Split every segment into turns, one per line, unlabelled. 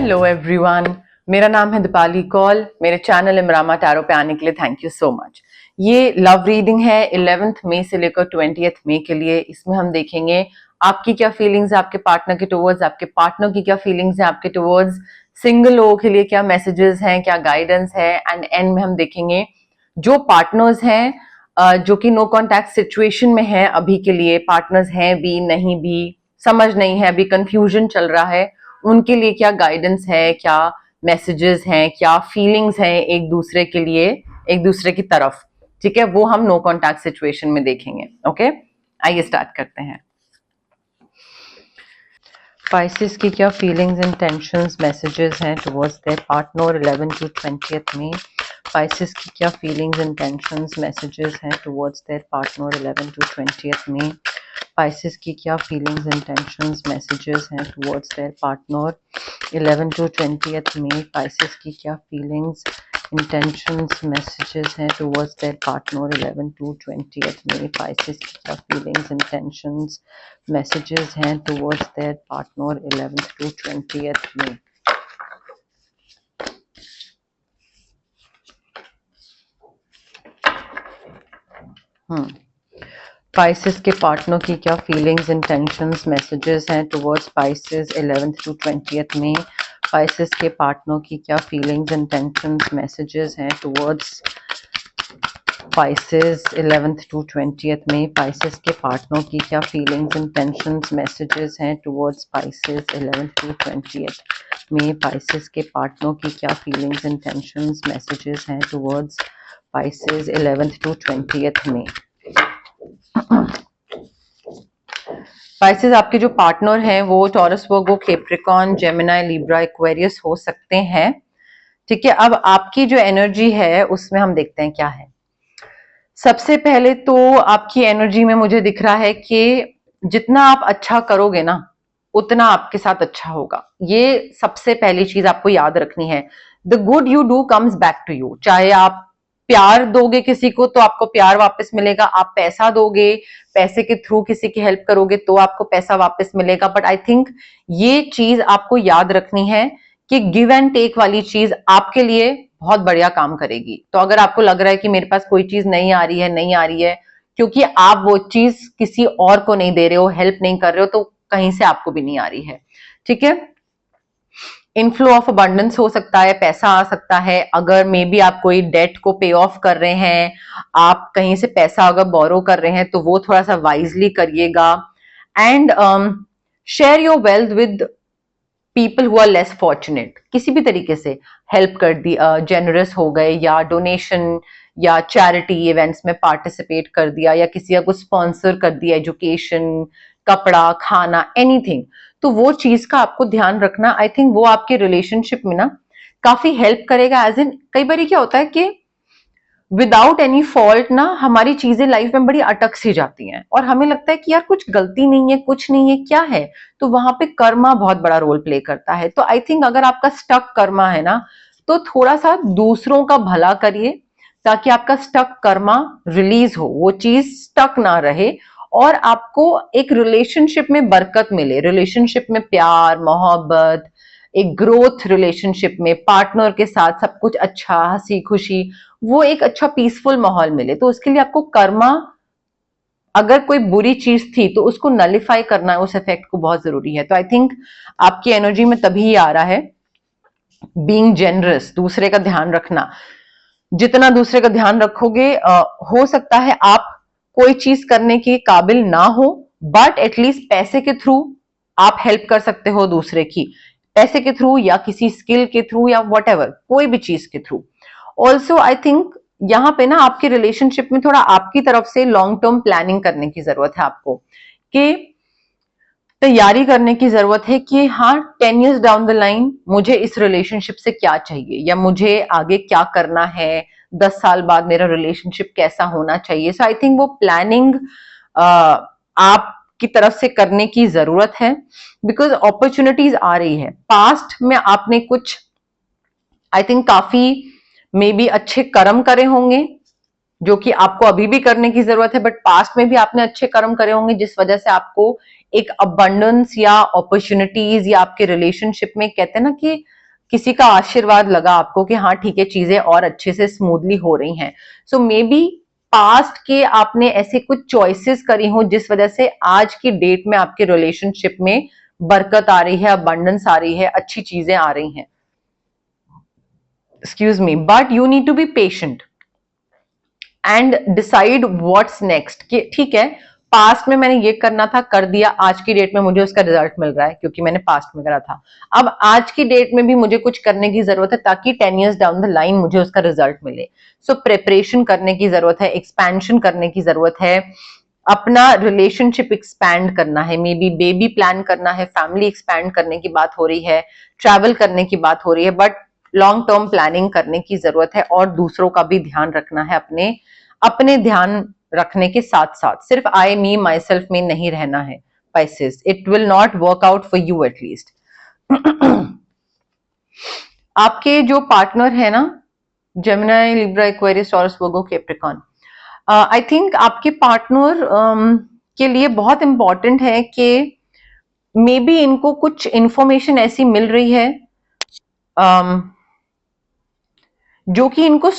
Hello everyone, मेरा नाम है दीपाली कौल। मेरे चैनल इमरामा टैरो पे आने के लिए थैंक यू सो मच। ये लव रीडिंग है 11 मई से लेकर 20 मई के लिए। इसमें हम देखेंगे आपकी क्या फीलिंग्स है आपके पार्टनर के टुवर्ड्स, आपके पार्टनर की क्या फीलिंग्स है आपके टुवर्ड्स, सिंगल लोगों के लिए क्या मैसेजेस हैं, क्या गाइडेंस है। एंड एंड में हम देखेंगे जो पार्टनर्स हैं जो कि नो कॉन्टैक्ट सिचुएशन में है अभी के लिए, पार्टनर्स हैं भी नहीं भी, समझ नहीं है, अभी कंफ्यूजन चल रहा है, उनके लिए क्या गाइडेंस है, क्या मैसेजेस हैं, क्या फीलिंग्स हैं एक दूसरे के लिए, एक दूसरे की तरफ। ठीक है, वो हम नो कॉन्टैक्ट सिचुएशन में देखेंगे। ओके, आइए स्टार्ट करते हैं। स्पाइसेस की क्या फीलिंग्स एंड टेंशंस मैसेजेस हैं टुवर्ड्स देयर पार्टनर 11 to 20 में। स्पाइसेस की क्या फीलिंग्स एंड टेंशंस मैसेजेस हैं टुवर्ड्स देयर पार्टनर 11 to 20 में। स्पाइसेस की क्या फीलिंग्स एंड टेंशंस मैसेजेस हैं टुवर्ड्स देयर पार्टनर 11 to 20 में। स्पाइसेस की क्या फीलिंग्स intentions messages हैं towards their partner 11 to 20 में। Pisces की क्या feelings intentions messages हैं towards their partner 11 to 20 में। Pisces के पार्टनर की क्या फीलिंग्स इंटेंशंस मैसेजेस हैं टुवर्ड्स Pisces 11th to 20 में। Pisces के पार्टनर की क्या फीलिंग्स इंटेंशंस मैसेजेस हैं टुवर्ड्स Pisces 11th to 20 में। Pisces के पार्टनर की क्या फीलिंग्स इंटेंशंस मैसेजेस हैं टुवर्ड्स Pisces 11th to 20 में। Pisces के पार्टनर की क्या फीलिंग्स इंटेंशंस मैसेजेस हैं टुवर्ड्स Pisces 11th to 20 में। स्पाइसेस आपके जो पार्टनर हैं वो टॉरस, वर्गो, कैप्रिकॉर्न, जेमिनी, लिब्रा, एक्वेरियस हो सकते हैं। ठीक है, अब आपकी जो एनर्जी है उसमें हम देखते हैं क्या है। सबसे पहले तो आपकी एनर्जी में मुझे दिख रहा है कि जितना आप अच्छा करोगे ना उतना आपके साथ अच्छा होगा। ये सबसे पहली चीज आपको याद रखनी है। The good you do comes back to you. चाहे आप प्यार दोगे किसी को तो आपको प्यार वापस मिलेगा, आप पैसा दोगे, पैसे के थ्रू किसी की हेल्प करोगे तो आपको पैसा वापस मिलेगा। बट आई थिंक ये चीज आपको याद रखनी है कि गिव एंड टेक वाली चीज आपके लिए बहुत बढ़िया काम करेगी। तो अगर आपको लग रहा है कि मेरे पास कोई चीज नहीं आ रही है क्योंकि आप वो चीज किसी और को नहीं दे रहे हो, हेल्प नहीं कर रहे हो, तो कहीं से आपको भी नहीं आ रही है। ठीक है, इनफ्लो ऑफ अबंडेंस हो सकता है, पैसा आ सकता है। अगर मे बी आप कोई डेट को पे ऑफ कर रहे हैं, आप कहीं से पैसा अगर बोरो कर रहे हैं तो वो थोड़ा सा वाइजली करिएगा। And share your wealth with people who are less fortunate. किसी भी तरीके से हेल्प कर दी, जेनरस हो गए, या डोनेशन या चैरिटी इवेंट्स में पार्टिसिपेट कर दिया, या किसी को स्पॉन्सर कर दिया, एजुकेशन, कपड़ा, खाना, एनीथिंग। तो वो चीज का आपको ध्यान रखना। आई थिंक वो आपके रिलेशनशिप में ना काफी हेल्प करेगा। एज इन कई बार क्या होता है कि विदाउट एनी फॉल्ट ना हमारी चीजें लाइफ में बड़ी अटक सी जाती हैं और हमें लगता है कि यार कुछ गलती नहीं है, कुछ नहीं है, क्या है। तो वहां पे कर्मा बहुत बड़ा रोल प्ले करता है। तो आई थिंक अगर आपका स्टक कर्मा है ना तो थोड़ा सा दूसरों का भला करिए ताकि आपका स्टक कर्मा रिलीज हो, वो चीज स्टक ना रहे और आपको एक रिलेशनशिप में बरकत मिले, रिलेशनशिप में प्यार, मोहब्बत, एक ग्रोथ, रिलेशनशिप में पार्टनर के साथ सब कुछ अच्छा, हंसी खुशी, वो एक अच्छा पीसफुल माहौल मिले। तो उसके लिए आपको कर्मा, अगर कोई बुरी चीज थी तो उसको नलिफाई करना, उस इफेक्ट को बहुत जरूरी है। तो आई थिंक आपकी एनर्जी में तभी आ रहा है बीइंग जेनरस, दूसरे का ध्यान रखना। जितना दूसरे का ध्यान रखोगे हो सकता है आप कोई चीज करने के काबिल ना हो, बट एटलीस्ट पैसे के थ्रू आप हेल्प कर सकते हो दूसरे की, पैसे के थ्रू या किसी स्किल के थ्रू या व्हाटएवर, कोई भी चीज के थ्रू। ऑल्सो आई थिंक यहाँ पे ना आपके रिलेशनशिप में थोड़ा आपकी तरफ से लॉन्ग टर्म प्लानिंग करने की जरूरत है, आपको कि तैयारी करने की जरूरत है कि हाँ 10 years डाउन द लाइन मुझे इस रिलेशनशिप से क्या चाहिए या मुझे आगे क्या करना है, 10 साल बाद मेरा रिलेशनशिप कैसा होना चाहिए। सो आई थिंक वो प्लानिंग आपकी तरफ से करने की जरूरत है बिकॉज अपॉर्चुनिटीज आ रही है। पास्ट में आपने कुछ आई थिंक काफी मे बी अच्छे कर्म करे होंगे जो कि आपको अभी भी करने की जरूरत है, बट पास्ट में भी आपने अच्छे कर्म करे होंगे जिस वजह से आपको एक अबंडेंस या अपॉर्चुनिटीज या आपके रिलेशनशिप में कहते हैं ना कि किसी का आशीर्वाद लगा आपको कि हाँ ठीक है, चीजें और अच्छे से स्मूथली हो रही हैं। सो मे बी पास्ट के आपने ऐसे कुछ चॉइसेस करी हो जिस वजह से आज की डेट में आपके रिलेशनशिप में बरकत आ रही है, अबंडेंस आ रही है, अच्छी चीजें आ रही हैं। Excuse me, but you need to be patient and decide what's next. कि ठीक है, पास्ट में मैंने ये करना था, कर दिया, आज की डेट में मुझे उसका रिजल्ट मिल रहा है क्योंकि मैंने पास्ट में करा था। अब आज की डेट में भी मुझे कुछ करने की जरूरत है ताकि 10 years डाउन द लाइन मुझे उसका रिजल्ट मिले। सो प्रिपरेशन करने की जरूरत है, एक्सपेंशन करने की जरूरत है, अपना रिलेशनशिप एक्सपैंड करना है, मे बी बेबी प्लान करना है, फैमिली एक्सपैंड करने की बात हो रही है, ट्रैवल करने की बात हो रही है, बट लॉन्ग टर्म प्लानिंग करने की जरूरत है और दूसरों का भी ध्यान रखना है। अपने अपने ध्यान रखने के साथ साथ सिर्फ आई मी माई सेल्फ में नहीं रहना है। Pisces, it will not work out for you at least. आपके जो पार्टनर है ना, Gemini, Libra, Aquarius, taurus, Virgo, Capricorn, I think आपके पार्टनर के लिए बहुत इंपॉर्टेंट है कि मे बी इनको कुछ इंफॉर्मेशन ऐसी मिल रही है जो कि इनको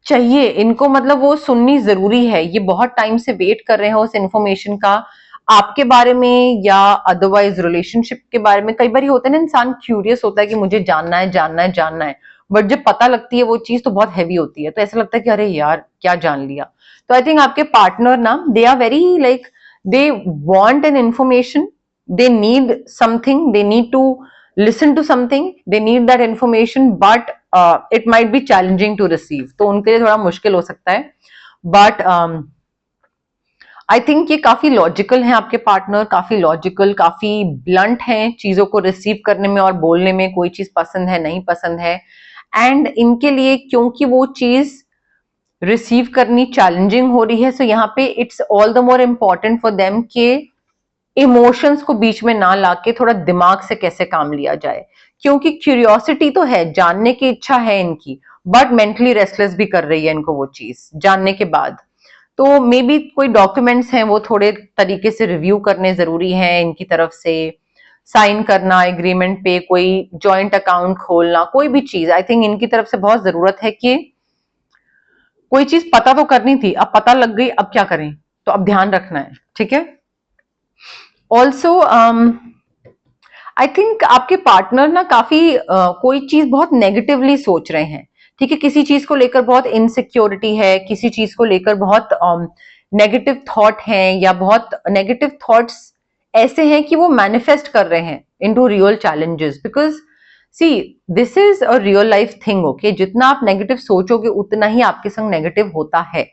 चाहिए, इनको मतलब वो सुननी जरूरी है। ये बहुत टाइम से वेट कर रहे हैं उस इंफॉर्मेशन का, आपके बारे में या अदरवाइज रिलेशनशिप के बारे में। कई बार होता है ना, इंसान क्यूरियस होता है कि मुझे जानना है जानना है जानना है, बट जब पता लगती है वो चीज तो बहुत हैवी होती है, तो ऐसा लगता है कि अरे यार क्या जान लिया। तो आई थिंक आपके पार्टनर ना, they are very like, they want an information, they need something, they need to listen to something, they need that information, but it might be challenging to receive, तो उनके लिए थोड़ा मुश्किल हो सकता है। but आई थिंक ये काफी लॉजिकल है आपके पार्टनर, काफी लॉजिकल, काफी ब्लंट हैं चीजों को रिसीव करने में और बोलने में, कोई चीज पसंद है नहीं पसंद है। एंड इनके लिए क्योंकि वो चीज रिसीव करनी चैलेंजिंग हो रही है, सो यहाँ पे it's all the more important for them के इमोशंस को बीच में ना लाके थोड़ा दिमाग से कैसे काम लिया जाए। क्योंकि क्यूरियोसिटी तो है, जानने की इच्छा है इनकी, बट मेंटली रेस्टलेस भी कर रही है इनको वो चीज जानने के बाद। तो मे बी कोई डॉक्यूमेंट्स हैं वो थोड़े तरीके से रिव्यू करने जरूरी हैं इनकी तरफ से, साइन करना एग्रीमेंट पे, कोई जॉइंट अकाउंट खोलना, कोई भी चीज आई थिंक इनकी तरफ से बहुत जरूरत है कि कोई चीज पता तो करनी थी, अब पता लग गई, अब क्या करें, तो अब ध्यान रखना है। ठीक है। ऑल्सो आई थिंक आपके पार्टनर ना काफी कोई चीज बहुत नेगेटिवली सोच रहे हैं। ठीक है, किसी चीज को लेकर बहुत इनसिक्योरिटी है, किसी चीज को लेकर बहुत नेगेटिव थॉट हैं, या बहुत नेगेटिव थॉट्स ऐसे हैं कि वो मैनिफेस्ट कर रहे हैं into real challenges. Because see, this is a real life thing. Okay, जितना आप नेगेटिव सोचोगे उतना ही आपके संग नेगेटिव होता है।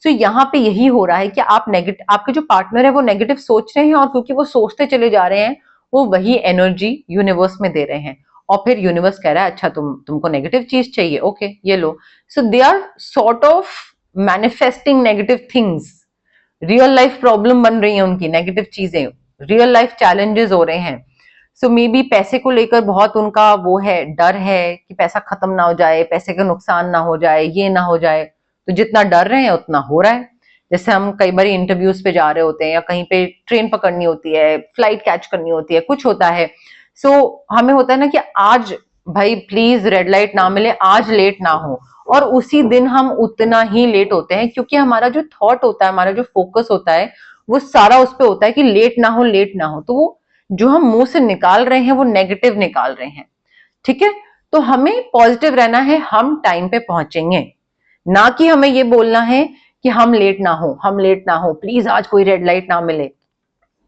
सो यहाँ पे यही हो रहा है कि आप नेगेटिव, आपके जो पार्टनर है वो नेगेटिव सोच रहे हैं, और क्योंकि वो सोचते चले जा रहे हैं, वो वही एनर्जी यूनिवर्स में दे रहे हैं, और फिर यूनिवर्स कह रहा है अच्छा तुमको नेगेटिव चीज चाहिए, ओके ये लो। So they are sort of manifesting negative things. Real life problem बन रही है उनकी, नेगेटिव चीजें, रियल लाइफ चैलेंजेस हो रहे हैं। सो मे बी पैसे को लेकर बहुत उनका वो है, डर है कि पैसा खत्म ना हो जाए, पैसे का नुकसान ना हो जाए, ये ना हो जाए। तो जितना डर रहे हैं उतना हो रहा है। जैसे हम कई बार इंटरव्यूज पे जा रहे होते हैं, या कहीं पे ट्रेन पकड़नी होती है, फ्लाइट कैच करनी होती है, कुछ होता है, सो हमें होता है ना कि आज भाई प्लीज रेड लाइट ना मिले, आज लेट ना हो, और उसी दिन हम उतना ही लेट होते हैं, क्योंकि हमारा जो थॉट होता है, हमारा जो फोकस होता है, वो सारा उस पर होता है कि लेट ना हो, लेट ना हो। तो वो जो हम मुंह से निकाल रहे हैं वो नेगेटिव निकाल रहे हैं। ठीक है, तो हमें पॉजिटिव रहना है, हम टाइम पे पहुंचेंगे, ना कि हमें ये बोलना है कि हम लेट ना हो, हम लेट ना हो, प्लीज आज कोई रेड लाइट ना मिले,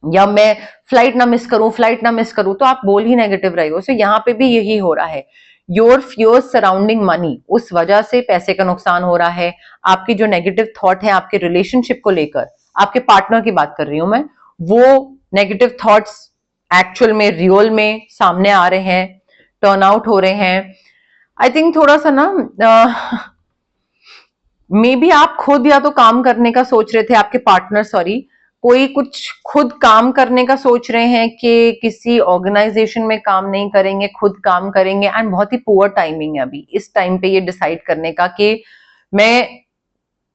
या मैं फ्लाइट ना मिस करूं, फ्लाइट ना मिस करूं, तो आप बोल ही नेगेटिव रहे हो। सो यहाँ पे भी यही हो रहा है, योर फियर्स सराउंडिंग मनी, उस वजह से पैसे का नुकसान हो रहा है। आपकी जो नेगेटिव थॉट है आपके रिलेशनशिप को लेकर, आपके पार्टनर की बात कर रही हूं मैं, वो नेगेटिव थॉट्स एक्चुअल में रियल में सामने आ रहे हैं, टर्न आउट हो रहे हैं। आई थिंक थोड़ा सा ना मे बी आप खुद या तो काम करने का सोच रहे थे, आपके पार्टनर सॉरी, कोई कुछ खुद काम करने का सोच रहे हैं कि किसी ऑर्गेनाइजेशन में काम नहीं करेंगे, खुद काम करेंगे। एंड बहुत ही पुअर टाइमिंग है अभी इस टाइम पे ये डिसाइड करने का कि मैं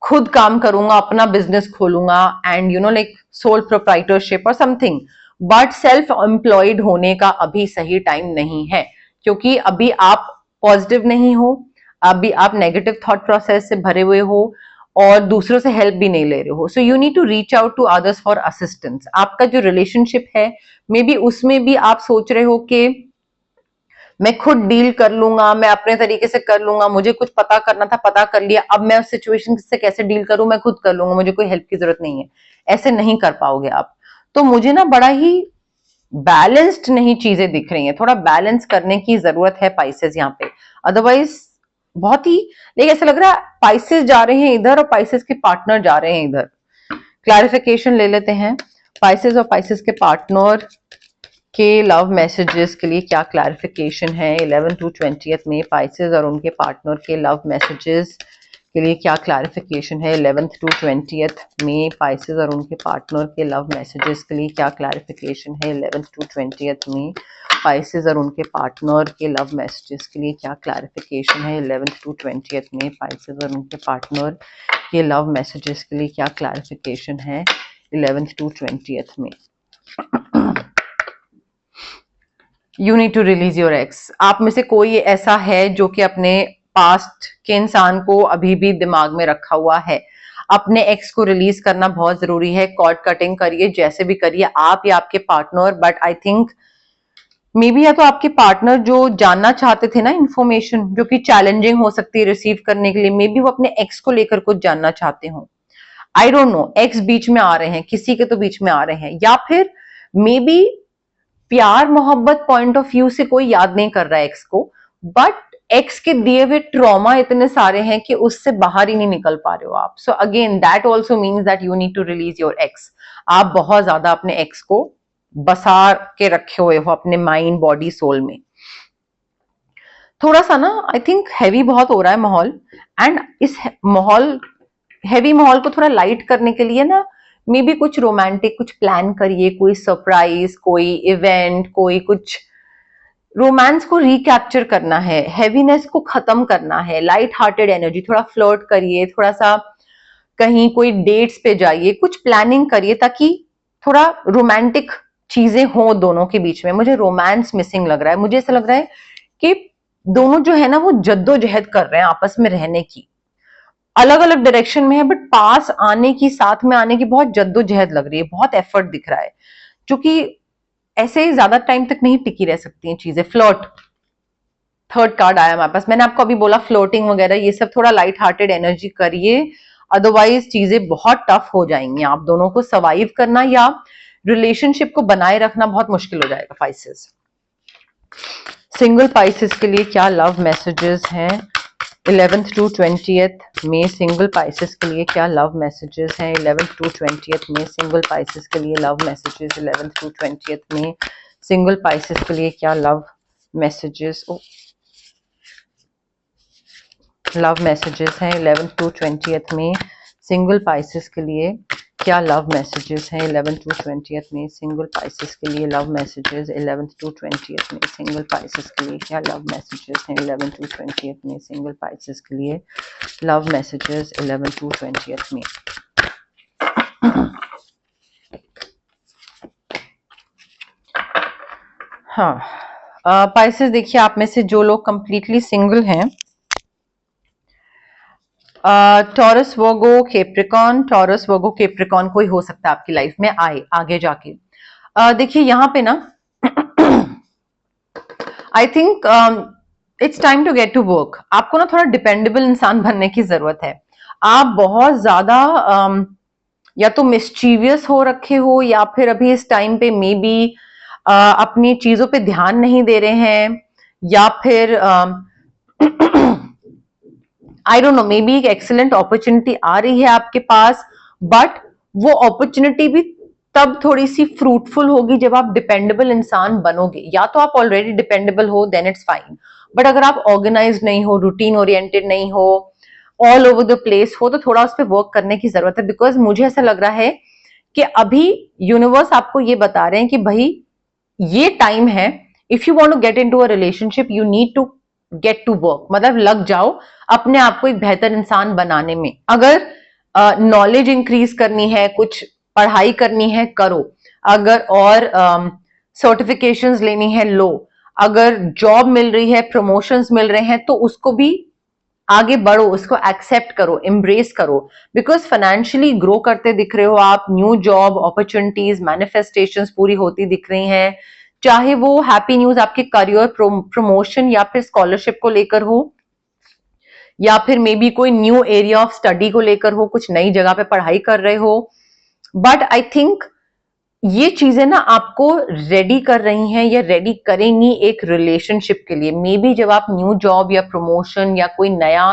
खुद काम करूंगा, अपना बिजनेस खोलूंगा, and you know like sole proprietorship और समथिंग। बट सेल्फ एम्प्लॉयड होने का अभी सही टाइम नहीं है, क्योंकि अभी आप पॉजिटिव नहीं हो, अभी आप नेगेटिव थॉट प्रोसेस से भरे हुए हो और दूसरों से हेल्प भी नहीं ले रहे हो, so you need to reach out to others for assistance. आपका जो रिलेशनशिप है मे बी उसमें भी आप सोच रहे हो कि मैं खुद डील कर लूंगा, मैं अपने तरीके से कर लूंगा, मुझे कुछ पता करना था पता कर लिया, अब मैं उस सिचुएशन से कैसे डील करूं, मैं खुद कर लूंगा, मुझे कोई हेल्प की जरूरत नहीं है। ऐसे नहीं कर पाओगे आप। तो मुझे ना बड़ा ही बैलेंस्ड नहीं चीजें दिख रही हैं, थोड़ा बैलेंस करने की जरूरत है पाइसेस यहाँ पे। अदरवाइज बहुत ही, लेकिन ऐसा लग रहा है पाइसेस जा रहे हैं इधर और पाइसेस के पार्टनर जा रहे हैं इधर। क्लैरिफिकेशन ले लेते हैं, पाइसेस और पाइसेस के पार्टनर के लव मैसेजेस के लिए क्या क्लैरिफिकेशन है 11 to 20th में। पाइसेस और उनके पार्टनर के लव मैसेजेस के लिए क्या क्लैरिफिकेशन है 11th to 20th में। पाइसेस और उनके पार्टनर के लव मैसेजेस के लिए क्या क्लैरिफिकेशन है 11th to 20th में। पाइसेस और उनके पार्टनर के लव मैसेजेस के लिए क्या क्लैरिफिकेशन है 11th to 20th में। पाइसेस और उनके पार्टनर के लव मैसेजेस के लिए क्या क्लैरिफिकेशन है 11th to 20th में। You need to release your ex. आप में से कोई ऐसा है जो कि अपने पास्ट के इंसान को अभी भी दिमाग में रखा हुआ है। अपने एक्स को रिलीज करना बहुत जरूरी है। कॉर्ड कटिंग करिए, जैसे भी करिए, आप या आपके partner, but I think may be या तो आपके पार्टनर जो जानना चाहते थे ना इंफॉर्मेशन जो कि चैलेंजिंग हो सकती है रिसीव करने के लिए, मे बी वो अपने एक्स को लेकर कुछ जानना चाहते हो। आई डोंट नो, एक्स बीच में आ रहे हैं, किसी के तो बीच में आ रहे हैं, या फिर मे बी प्यार मोहब्बत पॉइंट ऑफ व्यू से कोई याद नहीं कर रहा है एक्स को, बट एक्स के दिए हुए ट्रॉमा इतने सारे हैं कि उससे बाहर ही नहीं निकल पा रहे हो आप। So again that also means that you need to release your ex. आप बहुत ज्यादा अपने एक्स को बसा के रखे हुए हो अपने माइंड बॉडी सोल में। थोड़ा सा ना आई थिंक हैवी बहुत हो रहा है माहौल, एंड इस माहौल, हैवी माहौल को थोड़ा लाइट करने के लिए ना मे बी कुछ रोमांटिक कुछ प्लान करिए, कोई सरप्राइज, कोई इवेंट, कोई कुछ रोमांस को रिकैप्चर करना है, हैवीनेस को खत्म करना है, लाइट हार्टेड एनर्जी, थोड़ा फ्लर्ट करिए, थोड़ा सा कहीं कोई डेट्स पे जाइए, कुछ प्लानिंग करिए ताकि थोड़ा रोमांटिक चीजें हो दोनों के बीच में। मुझे रोमांस मिसिंग लग रहा है, मुझे ऐसा लग रहा है कि दोनों जो है ना वो जद्दोजहद कर रहे हैं आपस में रहने की, अलग अलग डायरेक्शन में है बट पास आने की, साथ में आने की बहुत जद्दोजहद लग रही है, बहुत एफर्ट दिख रहा है, जो कि ऐसे ही ज्यादा टाइम तक नहीं टिकी रह सकती हैं चीजें। फ्लर्ट थर्ड कार्ड आया हमारे पास, मैंने आपको अभी बोला फ्लोटिंग वगैरह ये सब थोड़ा लाइट हार्टेड एनर्जी करिए, अदरवाइज चीजें बहुत टफ हो जाएंगी। आप दोनों को सर्वाइव करना या रिलेशनशिप को बनाए रखना बहुत मुश्किल हो जाएगा। पाइसेस, सिंगल पाइसेस के लिए क्या लव मैसेजेस हैं 11th to 20th में। सिंगल पाइसेस के लिए क्या लव मैसेजेस हैं 11th to 20th में। सिंगल पाइसेस के लिए love messages 11th to 20th में। सिंगल पाइसेस के लिए क्या लव मैसेजेस, लव मैसेजेस हैं 11th to 20th में। सिंगल पाइसेस के लिए क्या लव मैसेजेस हैं 11th to 20th में। सिंगल पाइसेस के लिए love messages 11th to 20th में। सिंगल पाइसेस के लिए क्या लव मैसेजेस हैं 11th to 20th में। सिंगल पाइसेस के लिए love messages 11th to 20th में। हाँ, पाइसेस देखिए, आप में से जो लोग कंप्लीटली सिंगल हैं, Taurus Virgo Capricorn, Taurus Virgo Capricorn कोई हो सकता है आपकी लाइफ में आए आगे जाके। देखिए यहाँ पे ना I think it's time to get to work. आपको ना थोड़ा डिपेंडेबल इंसान बनने की जरूरत है। आप बहुत ज्यादा या तो मिस्चीवियस हो रखे हो, या फिर अभी इस टाइम पे मे बी अपनी चीजों पे ध्यान नहीं दे रहे हैं, या फिर I don't know, may be एक एक्सीलेंट अपॉर्चुनिटी आ रही है आपके पास, बट वो अपॉर्चुनिटी भी तब थोड़ी सी फ्रूटफुल होगी जब आप डिपेंडेबल इंसान बनोगे। या तो आप ऑलरेडी डिपेंडेबल हो, देन इट्स फाइन, बट अगर आप ऑर्गेनाइज नहीं हो, रूटीन ओरिएंटेड नहीं हो, ऑल ओवर द प्लेस हो, तो थोड़ा उस पर वर्क करने की जरूरत है। बिकॉज मुझे ऐसा लग रहा है कि अभी यूनिवर्स आपको ये बता रहे हैं कि भाई ये टाइम है, if you want to get into a relationship you need to get to work, मतलब लग जाओ अपने आप को एक बेहतर इंसान बनाने में। अगर नॉलेज इंक्रीज करनी है, कुछ पढ़ाई करनी है, करो। अगर और सर्टिफिकेशंस लेनी है, लो। अगर जॉब मिल रही है, प्रमोशंस मिल रहे हैं, तो उसको भी आगे बढ़ो, उसको एक्सेप्ट करो, एम्ब्रेस करो, बिकॉज फाइनेंशियली ग्रो करते दिख रहे हो आप, न्यू जॉब अपॉर्चुनिटीज मैनिफेस्टेशंस पूरी होती दिख रही हैं, चाहे वो हैप्पी न्यूज आपके करियर प्रमोशन या फिर स्कॉलरशिप को लेकर हो, या फिर मे बी कोई न्यू एरिया ऑफ स्टडी को लेकर हो, कुछ नई जगह पे पढ़ाई कर रहे हो। बट आई थिंक ये चीजें ना आपको रेडी कर रही हैं या रेडी करेंगी एक रिलेशनशिप के लिए। मे बी जब आप न्यू जॉब या प्रमोशन या कोई नया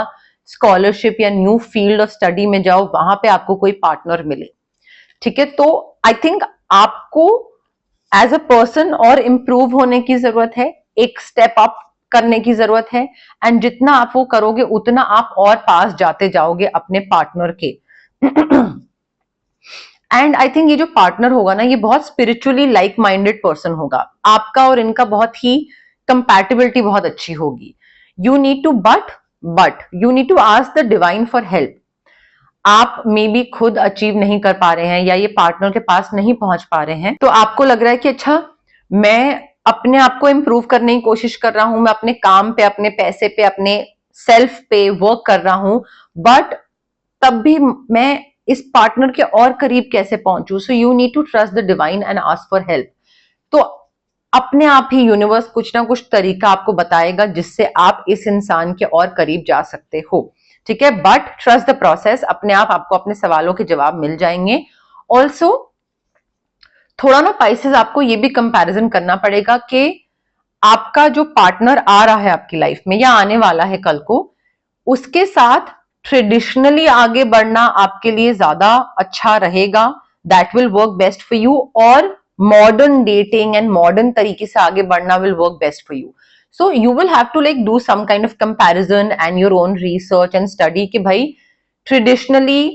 स्कॉलरशिप या न्यू फील्ड ऑफ स्टडी में जाओ, वहां पे आपको कोई पार्टनर मिले, ठीक है। तो आई थिंक आपको एज अ पर्सन और इम्प्रूव होने की जरूरत है, एक स्टेप अप करने की जरूरत है, एंड जितना आप वो करोगे उतना आप और पास जाते जाओगे अपने पार्टनर के। एंड आई थिंक ये जो पार्टनर होगा ना, ये बहुत स्पिरिचुअली लाइक माइंडेड पर्सन होगा, आपका और इनका बहुत ही कंपैटिबिलिटी बहुत अच्छी होगी। You need to but you need to ask the divine for help. आप मे बी खुद अचीव नहीं कर पा रहे हैं या ये पार्टनर के पास नहीं पहुंच पा रहे हैं, तो आपको लग रहा है कि अच्छा मैं अपने आप को इम्प्रूव करने की कोशिश कर रहा हूं, मैं अपने काम पे, अपने पैसे पे, अपने सेल्फ पे वर्क कर रहा हूं, बट तब भी मैं इस पार्टनर के और करीब कैसे पहुंचूं। So you need to trust the divine and ask for help. तो अपने आप ही यूनिवर्स कुछ ना कुछ तरीका आपको बताएगा जिससे आप इस इंसान के और करीब जा सकते हो, ठीक है। बट ट्रस्ट द प्रोसेस, अपने आप आपको अपने सवालों के जवाब मिल जाएंगे। ऑल्सो थोड़ा ना पाइसेस आपको ये भी कंपैरिजन करना पड़ेगा कि आपका जो पार्टनर आ रहा है आपकी लाइफ में या आने वाला है कल को, उसके साथ ट्रेडिशनली आगे बढ़ना आपके लिए ज्यादा अच्छा रहेगा, that will work best for you, और मॉडर्न डेटिंग एंड मॉडर्न तरीके से आगे बढ़ना will work best for you. So you will have to like do some kind of comparison and your own research and study कि भाई traditionally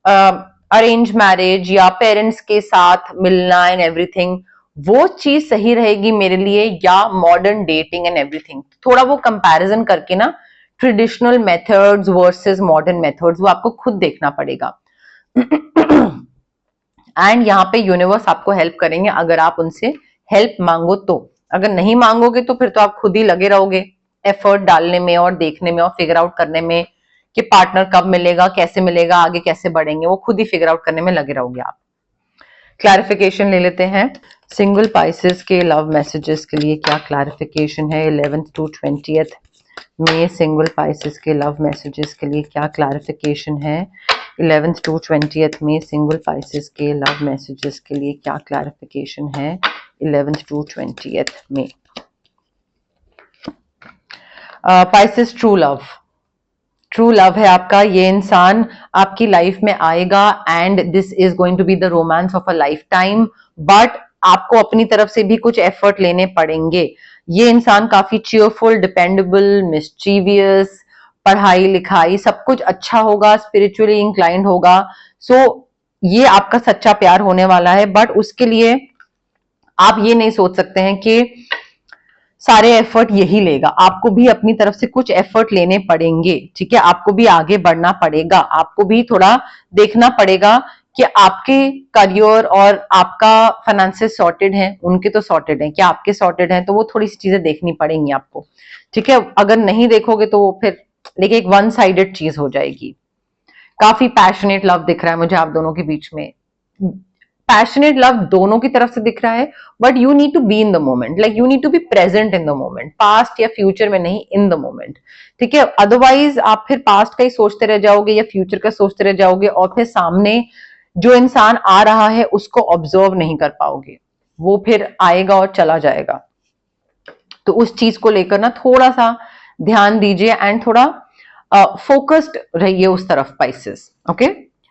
arrange marriage या parents के साथ मिलना एंड एवरीथिंग, वो चीज सही रहेगी मेरे लिए या मॉडर्न डेटिंग एंड एवरीथिंग। थोड़ा वो कंपैरिजन करके ना, traditional methods versus modern methods, वो आपको खुद देखना पड़ेगा। एंड यहाँ पे यूनिवर्स आपको हेल्प करेंगे अगर आप उनसे हेल्प मांगो तो। अगर नहीं मांगोगे तो फिर तो आप खुद ही लगे रहोगे एफर्ट डालने में और देखने में और फिगर आउट करने में कि पार्टनर कब मिलेगा, कैसे मिलेगा, आगे कैसे बढ़ेंगे, वो खुद ही फिगर आउट करने में लगे रहोगे आप। क्लैरिफिकेशन ले लेते हैं। सिंगल पाइसेस के लव मैसेजेस के लिए क्या क्लैरिफिकेशन है 11th to 20th में? सिंगल पाइसेस के लव मैसेजेस के लिए क्या क्लैरिफिकेशन है 11th to 20th में? सिंगल पाइसेस के लव मैसेजेस के लिए क्या क्लैरिफिकेशन है 11th to 20th में? पाइसेस, ट्रू लव है आपका, ये इंसान आपकी लाइफ में आएगा and this is going to be the romance of a lifetime, but आपको अपनी तरफ से भी कुछ एफर्ट लेने पड़ेंगे। ये इंसान काफी चीयरफुल, डिपेंडेबल, मिस्चीवियस, पढ़ाई लिखाई सब कुछ अच्छा होगा, स्पिरिचुअली इंक्लाइंड होगा। सो ये आपका सच्चा प्यार होने वाला है, बट उसके लिए आप ये नहीं सोच सकते हैं कि सारे एफर्ट यही लेगा, आपको भी अपनी तरफ से कुछ एफर्ट लेने पड़ेंगे, ठीक है। आपको भी आगे बढ़ना पड़ेगा, आपको भी थोड़ा देखना पड़ेगा कि आपके करियर और आपका फाइनेंसेस सॉर्टेड हैं, उनके तो सॉर्टेड हैं, क्या आपके सॉर्टेड हैं? तो वो थोड़ी सी चीजें देखनी पड़ेंगी आपको, ठीक है। अगर नहीं देखोगे तो वो फिर लेकिन एक वन साइडेड चीज हो जाएगी। काफी पैशनेट लव दिख रहा है मुझे आप दोनों के बीच में, पैशनेट लव दोनों की तरफ से दिख रहा है, but you need to be in the moment, like you need to be present in the moment, past या फ्यूचर में नहीं, इन द मोमेंट, ठीक है। अदरवाइज आप फिर पास्ट का ही सोचते रह जाओगे या फ्यूचर का सोचते रह जाओगे और फिर सामने जो इंसान आ रहा है उसको ऑब्जर्व नहीं कर पाओगे, वो फिर आएगा और चला जाएगा। तो उस चीज को लेकर ना थोड़ा सा ध्यान दीजिए एंड थोड़ा फोकस्ड रहिए उस तरफ पाइसेस, ओके।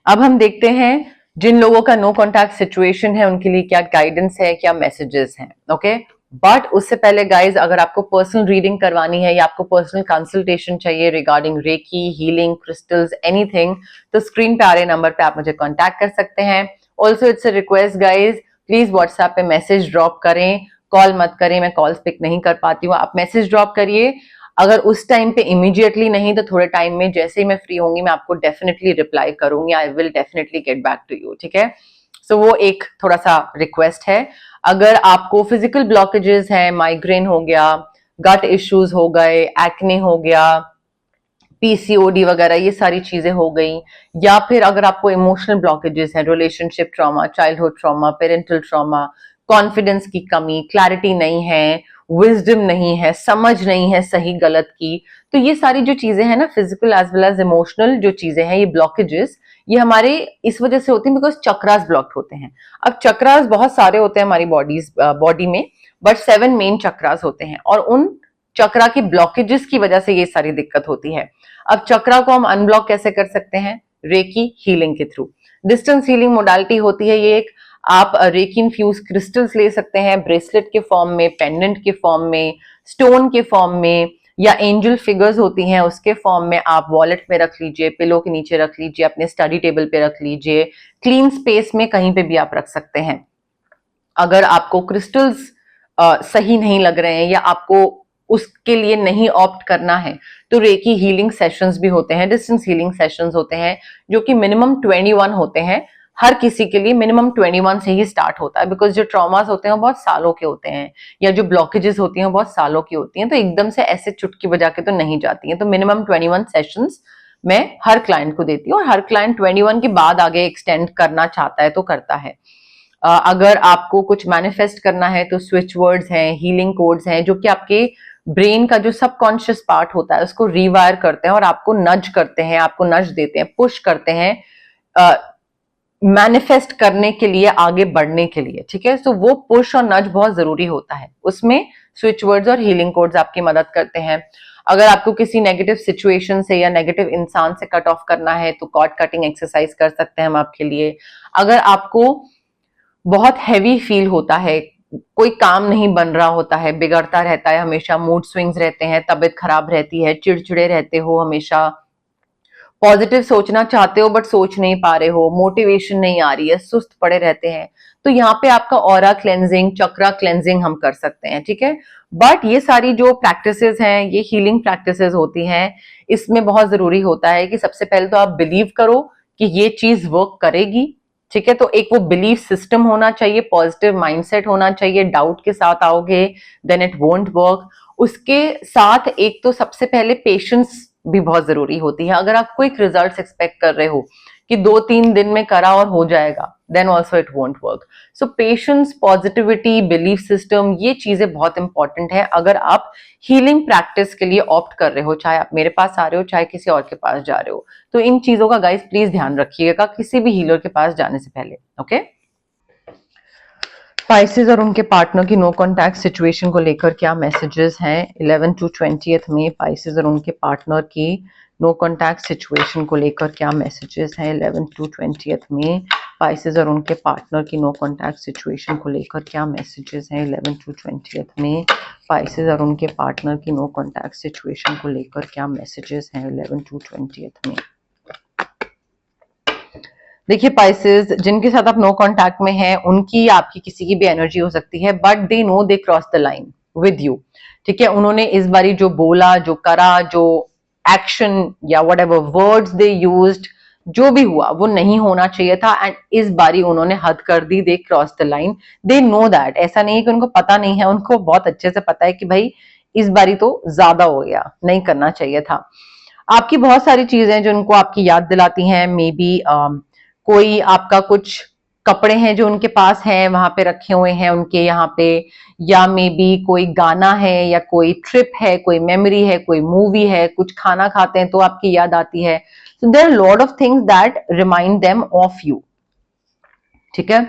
अब हम देखते हैं जिन लोगों का नो कॉन्टैक्ट सिचुएशन है उनके लिए क्या गाइडेंस है, क्या मैसेजेस हैं, ओके। बट उससे पहले गाइज, अगर आपको पर्सनल रीडिंग करवानी है या आपको पर्सनल कंसल्टेशन चाहिए regarding reiki, healing, crystals, anything, तो स्क्रीन पे आ रहे नंबर पे आप मुझे कांटेक्ट कर सकते हैं। Also it's a request guys, please WhatsApp पे मैसेज ड्रॉप करें, कॉल मत करें, मैं कॉल्स पिक नहीं कर पाती हूँ। आप मैसेज ड्रॉप करिए, अगर उस टाइम पे इमीडिएटली नहीं तो थोड़े टाइम में जैसे ही मैं फ्री होंगी मैं आपको डेफिनेटली रिप्लाई करूंगी, I will definitely get back to you, ठीक है। सो वो एक थोड़ा सा रिक्वेस्ट है। अगर आपको फिजिकल ब्लॉकेजेस हैं, माइग्रेन हो गया, गट इश्यूज हो गए, एक्ने हो गया, पीसीओडी वगैरह ये सारी चीजें हो गई, या फिर अगर आपको इमोशनल ब्लॉकेजेस हैं, relationship trauma, childhood trauma, parental trauma, confidence की कमी, क्लैरिटी नहीं है, विजडम नहीं है, समझ नहीं है सही गलत की, तो ये सारी जो चीजें हैं ना, physical as well as emotional जो चीजें हैं, ये ब्लॉकेजेस ये हमारे इस वजह से होती है बिकॉज चक्रास ब्लॉक्ड होते हैं। अब चक्रास बहुत सारे होते हैं हमारी बॉडी में, बट 7 मेन चक्रास होते हैं और उन चक्रा की ब्लॉकेजेस की वजह से ये सारी दिक्कत होती है। अब चक्रा को हम अनब्लॉक कैसे कर सकते हैं? रेकी हीलिंग के थ्रू। डिस्टेंस हीलिंग मोडालिटी होती है ये एक, आप रेकी इन्फ्यूज क्रिस्टल्स ले सकते हैं ब्रेसलेट के फॉर्म में, पेंडेंट के फॉर्म में, स्टोन के फॉर्म में, या एंजल फिगर्स होती हैं उसके फॉर्म में आप वॉलेट में रख लीजिए, पिलो के नीचे रख लीजिए, अपने स्टडी टेबल पे रख लीजिए, क्लीन स्पेस में कहीं पे भी आप रख सकते हैं। अगर आपको क्रिस्टल्स सही नहीं लग रहे हैं या आपको उसके लिए नहीं ऑप्ट करना है तो रेकी हीलिंग सेशंस भी होते हैं, डिस्टेंस हीलिंग सेशंस होते हैं जो कि मिनिमम 21 होते हैं। हर किसी के लिए मिनिमम 21 से ही स्टार्ट होता है बिकॉज जो ट्रॉमास होते हैं वो बहुत सालों के होते हैं, या जो ब्लॉकेजेस होती हैं वो बहुत सालों की होती हैं, तो एकदम से ऐसे चुटकी बजा के तो नहीं जाती हैं। तो मिनिमम 21 सेशंस मैं हर क्लाइंट को देती हूँ और हर क्लाइंट 21 के बाद आगे एक्सटेंड करना चाहता है तो करता है। अगर आपको कुछ मैनिफेस्ट करना है तो स्विच वर्ड्स हैं, हीलिंग कोड्स हैं जो कि आपके ब्रेन का जो सबकॉन्शियस पार्ट होता है उसको रिवायर करते हैं और आपको नज करते हैं, आपको नज देते हैं, पुश करते हैं मैनिफेस्ट करने के लिए, आगे बढ़ने के लिए। ठीक है, तो वो पुश और नज बहुत जरूरी होता है, उसमें स्विच वर्ड्स और हीलिंग कोड्स आपकी मदद करते हैं। अगर आपको किसी नेगेटिव सिचुएशन से या नेगेटिव इंसान से कट ऑफ करना है तो कॉर्ड कटिंग एक्सरसाइज कर सकते हैं हम आपके लिए। अगर आपको बहुत हैवी फील होता है, कोई काम नहीं बन रहा होता है, बिगड़ता रहता है हमेशा, मूड स्विंग्स रहते हैं, तबीयत खराब रहती है, चिड़चिड़े रहते हो हमेशा, पॉजिटिव सोचना चाहते हो बट सोच नहीं पा रहे हो, मोटिवेशन नहीं आ रही है, सुस्त पड़े रहते हैं, तो यहाँ पे आपका ऑरा क्लेंजिंग, चक्रा क्लेंजिंग हम कर सकते हैं। ठीक है, बट ये सारी जो प्रैक्टिसेस हैं, ये हीलिंग प्रैक्टिसेस होती हैं, इसमें बहुत जरूरी होता है कि सबसे पहले तो आप बिलीव करो कि ये चीज वर्क करेगी। ठीक है, तो एक वो बिलीफ सिस्टम होना चाहिए, पॉजिटिव माइंडसेट होना चाहिए। डाउट के साथ आओगे देन इट वोंट वर्क। उसके साथ एक तो सबसे पहले पेशेंस भी बहुत जरूरी होती है। अगर आप क्विक रिजल्ट्स एक्सपेक्ट कर रहे हो कि 2-3 दिन में करा और हो जाएगा, then also it won't work. So patience, positivity, belief system, ये चीजें बहुत इंपॉर्टेंट है अगर आप हीलिंग प्रैक्टिस के लिए ऑप्ट कर रहे हो, चाहे आप मेरे पास आ रहे हो चाहे किसी और के पास जा रहे हो। तो इन चीजों का गाइस प्लीज ध्यान रखिएगा किसी भी हीलर के पास जाने से पहले। ओके, स्पाइसेस और उनके पार्टनर की नो कॉन्टैक्ट सिचुएशन को लेकर क्या मैसेजेस हैं 11 to 20 में? स्पाइसेस और उनके पार्टनर की नो कॉन्टैक्ट सिचुएशन को लेकर क्या मैसेजेस हैं 11 to 20 में? स्पाइसेस और उनके पार्टनर की नो कॉन्टैक्ट सिचुएशन को लेकर क्या मैसेजेस हैं 11 to 20 में? स्पाइसेस और उनके पार्टनर की नो कॉन्टैक्ट सिचुएशन को लेकर क्या मैसेजेस हैं 11 to 20 में? देखिए पाइसेस, जिनके साथ आप नो कांटेक्ट में हैं उनकी आपकी किसी की भी एनर्जी हो सकती है, but they know they cross the line with you. ठीक है, उन्होंने इस बारी जो बोला, जो करा, जो एक्शन या what ever words they used, जो भी हुआ वो नहीं होना चाहिए था, एंड इस बारी उन्होंने हद कर दी, they cross the line, they know that. ऐसा नहीं है कि उनको पता नहीं है, उनको बहुत अच्छे से पता है कि भाई इस बारी तो ज्यादा हो गया, नहीं करना चाहिए था। आपकी बहुत सारी चीजें जो उनको आपकी याद दिलाती हैं, मे बी कोई आपका कुछ कपड़े हैं जो उनके पास हैं, वहां पे रखे हुए हैं उनके यहाँ पे, या मे बी कोई गाना है, या कोई ट्रिप है, कोई मेमोरी है, कोई मूवी है, कुछ खाना खाते हैं तो आपकी याद आती है। So there are lot of things that remind them of you. ठीक है,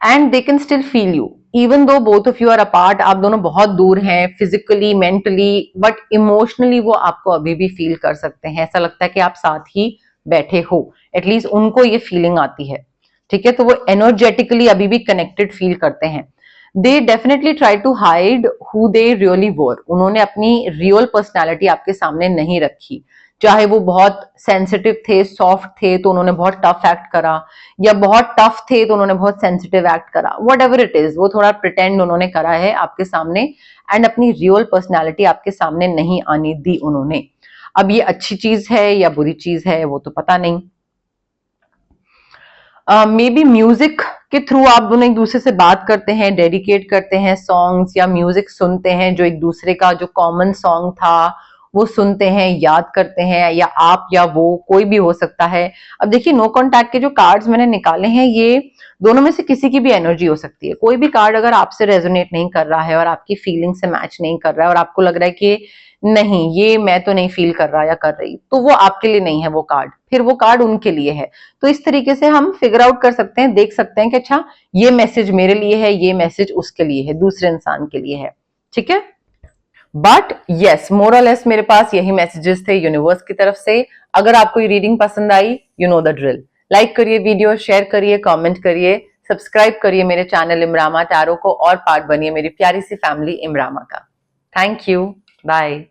and they can still feel you even though both of you are apart. आप दोनों बहुत दूर हैं फिजिकली, मेंटली, बट इमोशनली वो आपको अभी भी फील कर सकते हैं। ऐसा लगता है कि आप साथ ही बैठे हो, एटलीस्ट उनको ये फीलिंग आती है। ठीक है, तो वो एनर्जेटिकली अभी भी कनेक्टेड फील करते हैं। They definitely try to hide who they really were. उन्होंने अपनी रियल पर्सनैलिटी आपके सामने नहीं रखी, चाहे वो बहुत सेंसिटिव थे, सॉफ्ट थे तो उन्होंने बहुत टफ एक्ट करा, या बहुत टफ थे तो उन्होंने बहुत सेंसिटिव एक्ट करा, वट एवर इट इज, वो थोड़ा प्रिटेंड उन्होंने करा है आपके सामने, एंड अपनी रियल पर्सनैलिटी आपके सामने नहीं आने दी उन्होंने। अब ये अच्छी चीज है या बुरी चीज है वो तो पता नहीं। मे बी म्यूजिक के थ्रू आप दोनों एक दूसरे से बात करते हैं, डेडिकेट करते हैं सॉन्ग्स या म्यूजिक सुनते हैं, जो एक दूसरे का जो कॉमन सॉन्ग था वो सुनते हैं, याद करते हैं, या आप या वो कोई भी हो सकता है। अब देखिए नो कॉन्टैक्ट के जो कार्ड्स मैंने निकाले हैं ये दोनों में से किसी की भी एनर्जी हो सकती है। कोई भी कार्ड अगर आपसे रेजोनेट नहीं कर रहा है और आपकी फीलिंग से मैच नहीं कर रहा है और आपको लग रहा है कि नहीं ये मैं तो नहीं फील कर रहा या कर रही, तो वो आपके लिए नहीं है वो कार्ड, फिर वो कार्ड उनके लिए है। तो इस तरीके से हम फिगर आउट कर सकते हैं, देख सकते हैं कि अच्छा ये मैसेज मेरे लिए है, ये मैसेज उसके लिए है, दूसरे इंसान के लिए है। ठीक है, बट यस मोरलेस मेरे पास यही मैसेजेस थे यूनिवर्स की तरफ से। अगर आपको ये रीडिंग पसंद आई, you know the drill, like करिए वीडियो, शेयर करिए, कमेंट करिए, सब्सक्राइब करिए मेरे चैनल इमरामा टैरो को और पार्ट बनिए मेरी प्यारी सी फैमिली इमरामा का। Thank you, bye.